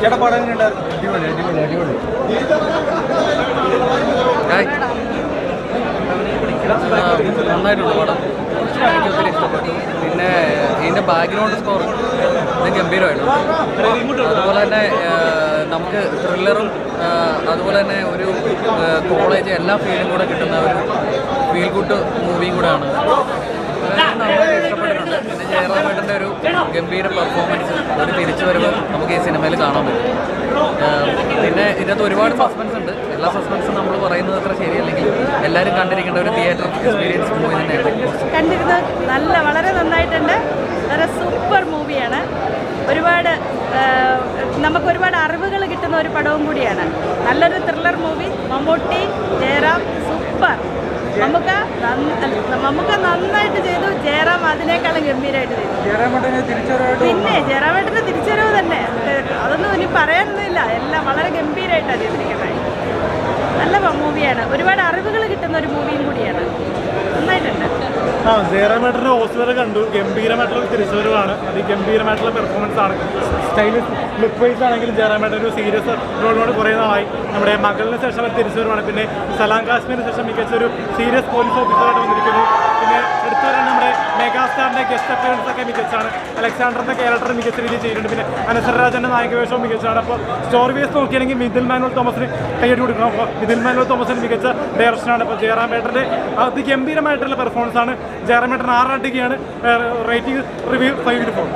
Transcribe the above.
ചേട്ടാ പടം എങ്ങനെയുണ്ടായിരുന്നു? അടിപൊളി അടിപൊളി അടിപൊളി. നന്നായിട്ടുണ്ട് പടം, എനിക്ക് ഒത്തിരി ഇഷ്ടപ്പെട്ടു. പിന്നെ ഇതിൻ്റെ ബാക്ക്ഗ്രൗണ്ട് സ്കോർ ഇത് ഗംഭീരമായിരുന്നു. അതുപോലെ തന്നെ നമുക്ക് ത്രില്ലറും അതുപോലെ തന്നെ ഒരു കോളേജ് എല്ലാ ഫീലും കൂടെ കിട്ടുന്ന ഒരു ഫീൽ ഗുഡ് മൂവിയും കൂടെയാണ്. നന്നായിട്ട് ഇഷ്ടപ്പെട്ടിട്ടുണ്ട്. പിന്നെ ജയറാമേട്ടൻ്റെ ഒരു ഗംഭീര പെർഫോമൻസ്, ഒരു തിരിച്ചുവരവ് നമുക്ക് ഈ സിനിമയിൽ കാണാൻ പറ്റും. പിന്നെ ഇതിനകത്ത് ഒരുപാട് സസ്പെൻസ് ഉണ്ട്. എല്ലാ സസ്പെൻസും നമ്മൾ പറയുന്നത് അത്ര ശരിയല്ലെങ്കിൽ എല്ലാവരും കണ്ടിരിക്കേണ്ട ഒരു തിയേറ്റർ എക്സ്പീരിയൻസ് മൂവി തന്നെയാണ്. കണ്ടിരുന്നത് വളരെ നന്നായിട്ടുണ്ട്. നല്ല സൂപ്പർ മൂവിയാണ്. നമുക്കൊരുപാട് അറിവുകൾ കിട്ടുന്ന ഒരു പടവും കൂടിയാണ്. നല്ലൊരു thriller movie. Mammootty, Jayaram super. നമുക്ക് നന്നായിട്ട് ചെയ്തു. ജയറാം അതിനേക്കാളും ഗംഭീരമായിട്ട് ചെയ്തു. പിന്നെ ജയറാമേട്ടൻ്റെ തിരിച്ചുവരവ് തന്നെ, അതൊന്നും ഇനി പറയാനൊന്നുമില്ല. എല്ലാം വളരെ ഗംഭീരമായിട്ടാണ് ചെയ്തിരിക്കുന്നത്. നല്ല മൂവിയാണ്. ഒരുപാട് അറിവുകൾ കിട്ടുന്ന ഒരു മൂവിയും കൂടിയാണ്. നന്നായിട്ടുണ്ട്. ജയറാമേട്ടൻ്റെ ഓസ്ലർ കണ്ടു. ഗംഭീരമായിട്ടുള്ള തിരിച്ചുവരവാണ്. അതിഗംഭീരമായിട്ടുള്ള പെർഫോമൻസ് ആണ്. സ്റ്റൈലിഷ് ലുക്ക് വൈസ് ആണെങ്കിലും ജയറാമേട്ടൻ ഒരു സീരിയസ് റോളിനോട് കുറേ നാളായി. നമ്മുടെ മകളിന് ശേഷം ഒരു തിരിച്ചുവരവാണ്. പിന്നെ സലാം കാശ്മീരിന് ശേഷം മികച്ചൊരു സീരിയസ് പോലീസ് ഓഫീസറായിട്ട് വന്നിരിക്കുന്നു. പിന്നെ എടുത്തു വരാൻ നമ്മുടെ മെഗാസ്റ്റാറിൻ്റെ ഗസ്റ്റ് അപ്പിയറൻസ് ഒക്കെ മികച്ചാണ്. അലക്സാണ്ടറിൻ്റെ ക്യാരക്ടർ മികച്ച രീതിയിൽ ചെയ്യുന്നുണ്ട്. പിന്നെ അനസർ രാജൻ്റെ നായകവേഷവും മികച്ചാണ്. അപ്പോൾ സ്റ്റോറി വേസ് നോക്കിയാണെങ്കിൽ മിഥുൻ മാനുവൽ തോമസിന് കൈയ്യടി കൊടുക്കണം. അപ്പോൾ മിഥുൻ മാനുവൽ തോമസിന് മികച്ച ഡയറക്ഷനാണ്. അപ്പോൾ ജയറാമേട്ടൻ്റെ അതിഗംഭീരമായിട്ടുള്ള പെർഫോമൻസ് ആണ്. ജയറാമേട്ടൻ 6 റേറ്റിംഗ് റിവ്യൂ 5/4.